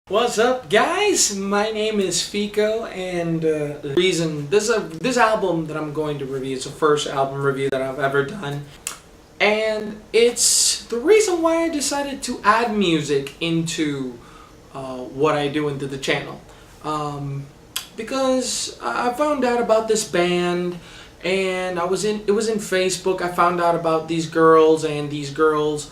What's up, guys? My name is Fico, and the reason this album that I'm going to review is the first album review that I've ever done, and it's the reason why I decided to add music into what I do into the channel, because I found out about this band, and it was in Facebook. I found out about these girls, and these girls,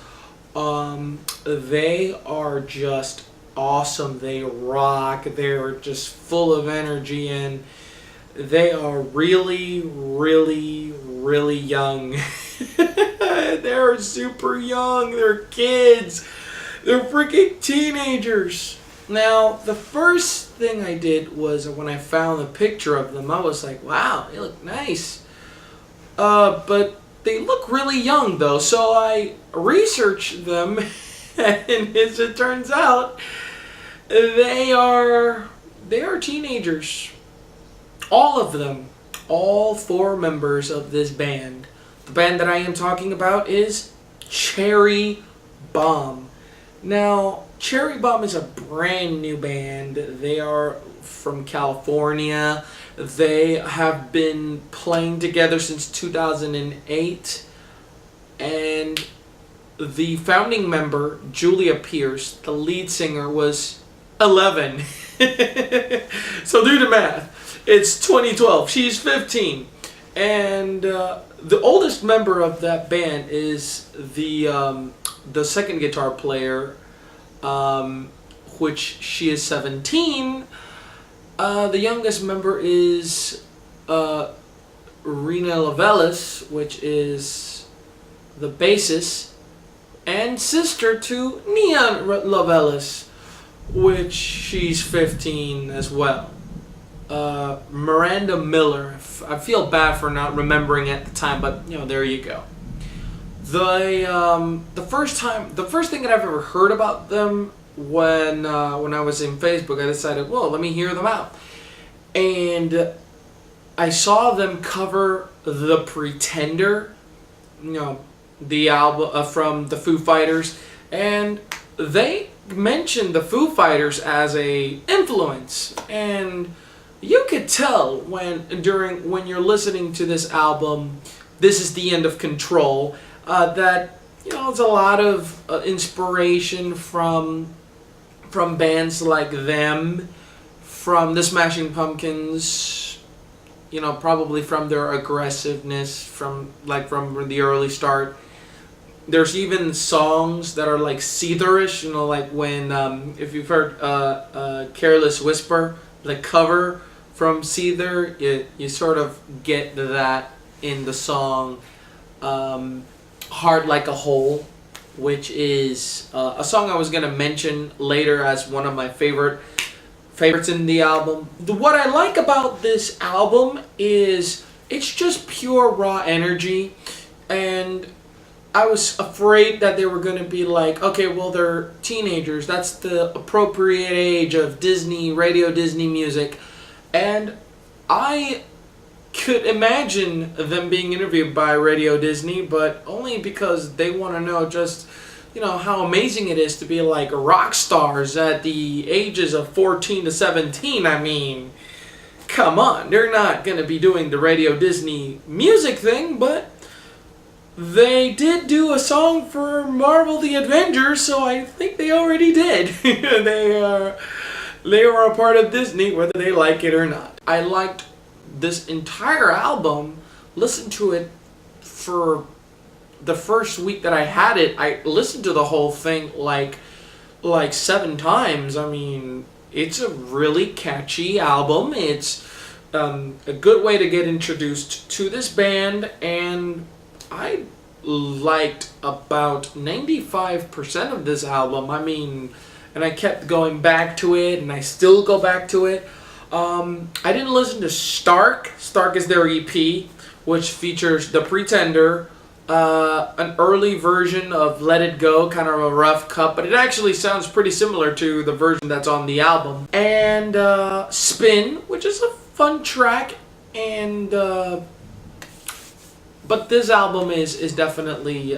they are just awesome. They rock. They're just full of energy, and they are really, really, really young. They're super young. They're kids. They're freaking teenagers. Now, the first thing I did was when I found a picture of them, I was like, wow, they look nice. But they look really young, though, so I researched them, and as it turns out, they are teenagers. All of them. All four members of this band. The band that I am talking about is Cherri Bomb. Now, Cherri Bomb is a brand new band. They are from California. They have been playing together since 2008. And the founding member, Julia Pierce, the lead singer, was 11. So do the math. It's 2012. She's 15. And the oldest member of that band is the second guitar player, which she is 17. The youngest member is Rena Lavelis, which is the bassist, and sister to Nia Lavelis, which she's 15 as well. Miranda Miller. I feel bad for not remembering at the time, but there you go. The first thing that I've ever heard about them when I was in Facebook, I decided, well, let me hear them out, and I saw them cover The Pretender, the album from the Foo Fighters, and they mentioned the Foo Fighters as a influence, and you could tell when you're listening to this album, This Is the End of Control, that it's a lot of inspiration from bands like them, from the Smashing Pumpkins, probably from their aggressiveness from the early start. There's even songs that are like Seetherish, like when, if you've heard Careless Whisper, the cover from Seether, you sort of get that in the song Hard Like a Hole, which is a song I was going to mention later as one of my favorites in the album. What I like about this album is it's just pure raw energy, and I was afraid that they were going to be like, okay, well, they're teenagers. That's the appropriate age of Radio Disney music. And I could imagine them being interviewed by Radio Disney, but only because they want to know just, how amazing it is to be like rock stars at the ages of 14 to 17. I mean, come on. They're not going to be doing the Radio Disney music thing, but they did do a song for Marvel the Avengers, so I think they already did. They are a part of Disney, whether they like it or not. I liked this entire album. Listened to it for the first week that I had it. I listened to the whole thing like 7 times. I mean, it's a really catchy album. It's a good way to get introduced to this band, and I liked about 95% of this album. I mean, and I kept going back to it, and I still go back to it. I didn't listen to Stark. Stark is their EP, which features The Pretender, an early version of Let It Go, kind of a rough cut, but it actually sounds pretty similar to the version that's on the album. And Spin, which is a fun track, and but this album is definitely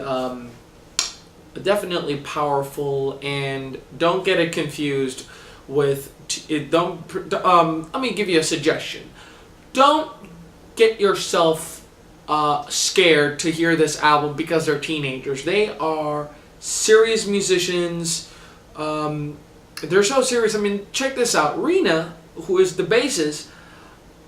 definitely powerful, and don't get it confused with don't. Let me give you a suggestion. Don't get yourself scared to hear this album because they're teenagers. They are serious musicians. They're so serious. I mean, check this out. Rena, who is the bassist,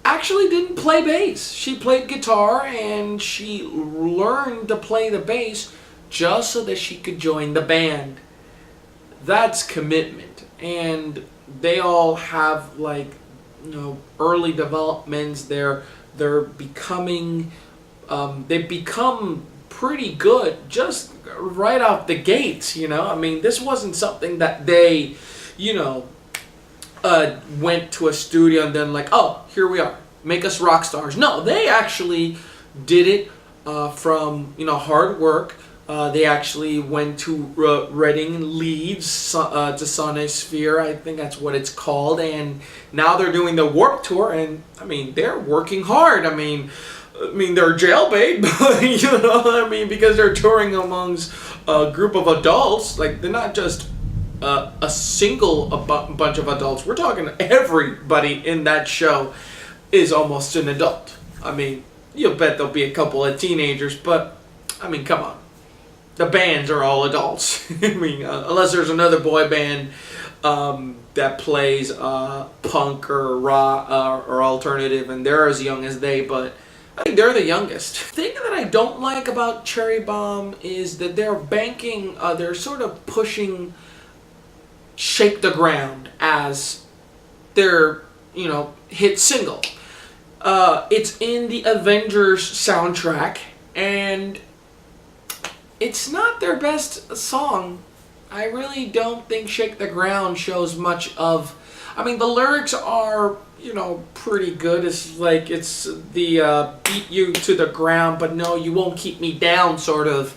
actually didn't play bass. She played guitar and she learned to play the bass just so that she could join the band. That's commitment. And they all have like, early developments. They're becoming they've become pretty good just right out the gates. I mean, this wasn't something that they went to a studio and then like, oh, here we are, make us rock stars. No, they actually did it from hard work. They actually went to Reading, Leeds, to Sonic Sphere, I think that's what it's called, and now they're doing the Warped Tour, and I mean, they're working hard. I mean, they're jailbait, but because they're touring amongst a group of adults. Like, they're not just a single bunch of adults. We're talking everybody in that show is almost an adult. I mean, you'll bet there'll be a couple of teenagers, but I mean, come on. The bands are all adults. I mean, unless there's another boy band that plays punk or rock or alternative, and they're as young as they, but I think they're the youngest. The thing that I don't like about Cherry Bomb is that they're sort of pushing Shake the Ground as their, hit single. It's in the Avengers soundtrack, and it's not their best song. I really don't think Shake the Ground shows much of... I mean, the lyrics are, pretty good. It's like, it's the beat you to the ground, but no, you won't keep me down sort of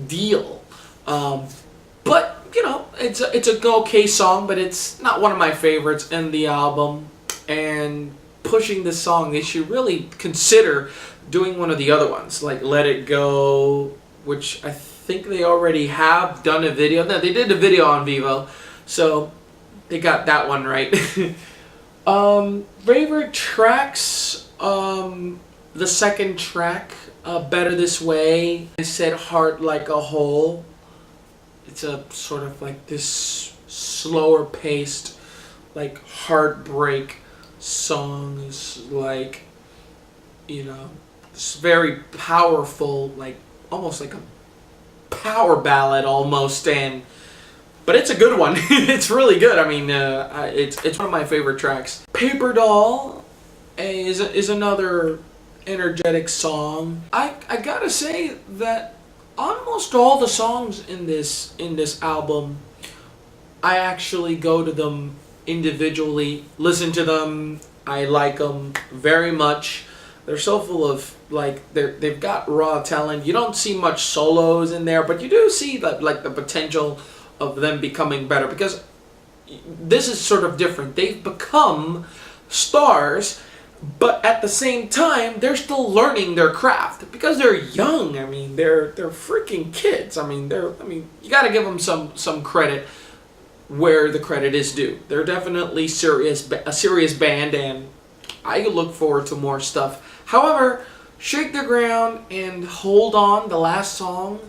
deal. But, it's a okay song, but it's not one of my favorites in the album. And pushing this song, they should really consider doing one of the other ones, like Let It Go, which I think they already have done a video. No, they did a video on VEVO, so they got that one right. Favorite tracks, the second track, Better This Way. I said Heart Like a Hole. It's a sort of like this slower paced, like heartbreak song. It's like, it's very powerful, like almost like a power ballad almost, but it's a good one. It's really good. I mean, it's one of my favorite tracks. Paper Doll is another energetic song. I gotta say that almost all the songs in this album, I actually go to them individually, listen to them. I like them very much. They're so full of, like, they've got raw talent. You don't see much solos in there, but you do see the potential of them becoming better, because this is sort of different. They've become stars, but at the same time, they're still learning their craft because they're young. I mean, they're freaking kids. I mean, you got to give them some credit where the credit is due. They're definitely a serious band, and I look forward to more stuff. However, Shake the Ground and Hold On, the last song,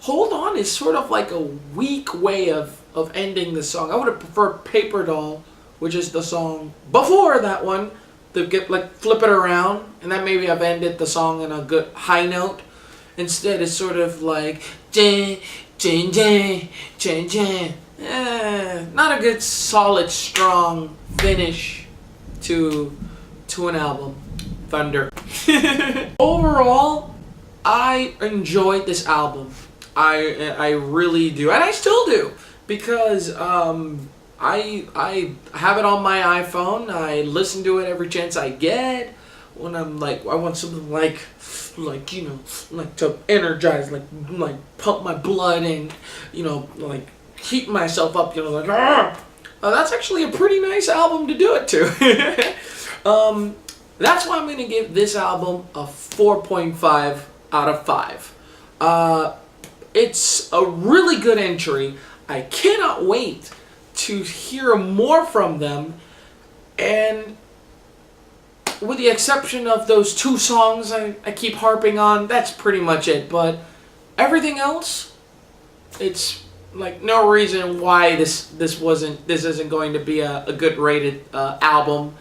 Hold On is sort of like a weak way of ending the song. I would have preferred Paper Doll, which is the song before that one, to get flip it around, and then maybe I've ended the song on a good high note. Instead, it's sort of like not a good, solid, strong finish to an album. Thunder. Overall, I enjoyed this album. I really do, and I still do, because I have it on my iPhone. I listen to it every chance I get. When I'm like, I want something like to energize, like pump my blood and like keep myself up. That's actually a pretty nice album to do it to. That's why I'm going to give this album a 4.5 out of 5. It's a really good entry. I cannot wait to hear more from them, and with the exception of those 2 songs I keep harping on, that's pretty much it. But everything else, it's like no reason why this isn't going to be a good rated album.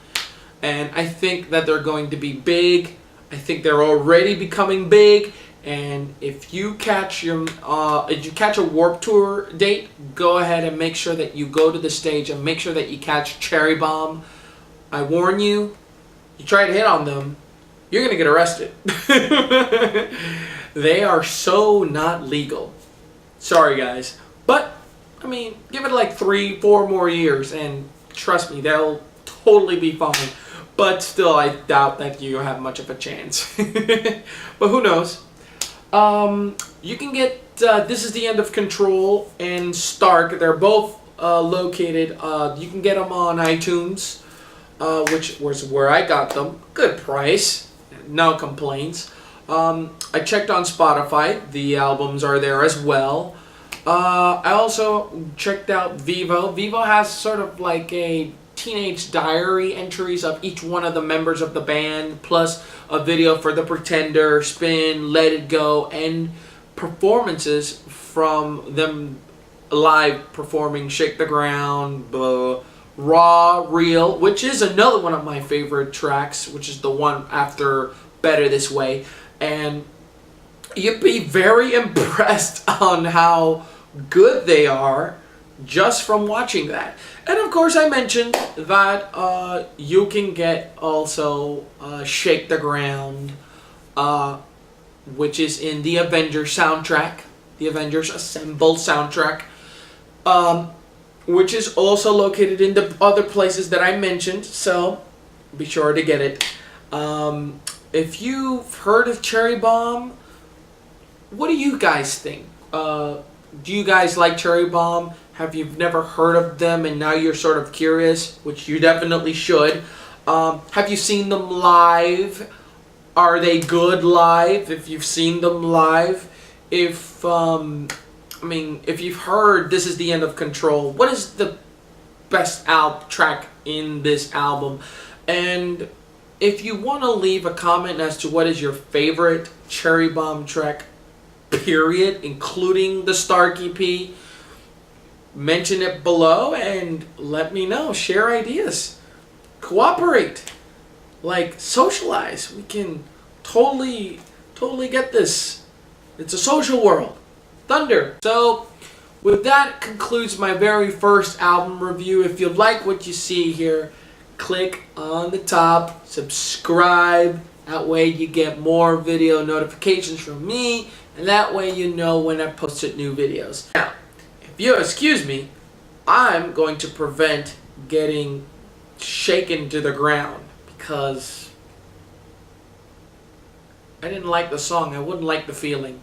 And I think that they're going to be big. I think they're already becoming big. And if you catch a Warped Tour date, go ahead and make sure that you go to the stage and make sure that you catch Cherry Bomb. I warn you, you try to hit on them, you're gonna get arrested. They are so not legal. Sorry guys, but I mean, give it like 3-4 more years, and trust me, they'll totally be fine. But still, I doubt that you have much of a chance. But who knows? You can get This Is the End of Control and Stark. They're both located. You can get them on iTunes, which was where I got them. Good price, no complaints. I checked on Spotify. The albums are there as well. I also checked out VEVO. VEVO has sort of like a teenage diary entries of each one of the members of the band, plus a video for The Pretender, Spin, Let It Go, and performances from them live performing Shake the Ground, Raw, Real, which is another one of my favorite tracks, which is the one after Better This Way. And you'd be very impressed on how good they are just from watching that. And of course I mentioned that you can get also Shake the Ground, which is in the Avengers soundtrack, the Avengers Assemble soundtrack, which is also located in the other places that I mentioned, so be sure to get it. If you've heard of Cherry Bomb, what do you guys think? Do you guys like Cherry Bomb? Have you never heard of them and now you're sort of curious, which you definitely should? Have you seen them live? Are they good live? If you've seen them live, if you've heard This Is the End of Control, what is the best track in this album? And if you want to leave a comment as to what is your favorite Cherry Bomb track, period, including the Stark EP, mention it below and let me know. Share ideas. Cooperate. Like, socialize. We can totally get this. It's a social world. Thunder. So, with that concludes my very first album review. If you like what you see here, click on the top, subscribe. That way you get more video notifications from me, and that way you know when I posted new videos. Now, if you'll excuse me, I'm going to prevent getting shaken to the ground because I didn't like the song. I wouldn't like the feeling.